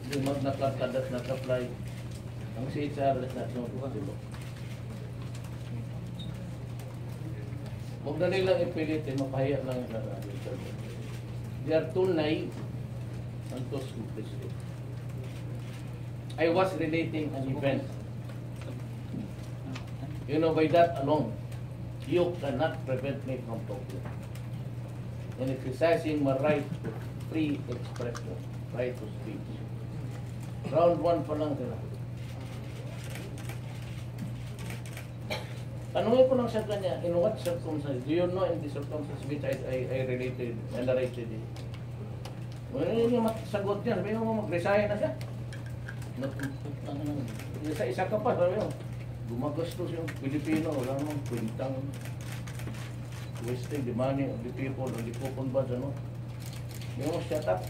the Magna Carta does not apply. Ang CHR does not know. Huwag na nilang ipilit, mapahiya lang yung nag-agriculture. They are too naive and too simplistic. I was relating an event. You know, by that alone, you cannot prevent me from talking. And exercising my right to free expression, right to speech. Round 1 pa lang sila. Tanungin ko lang sa kanya, in what circumstances? Do you know in the circumstances which I related and narrated it? Well, yun yung sagot niya. Sabi mo, mag-resign na siya. Isa ka pa, sabi mo. Gumagastos yung Pilipino, wala namang kwintang wasting the money of the people, and the coupon buds, ano. Yung shut up.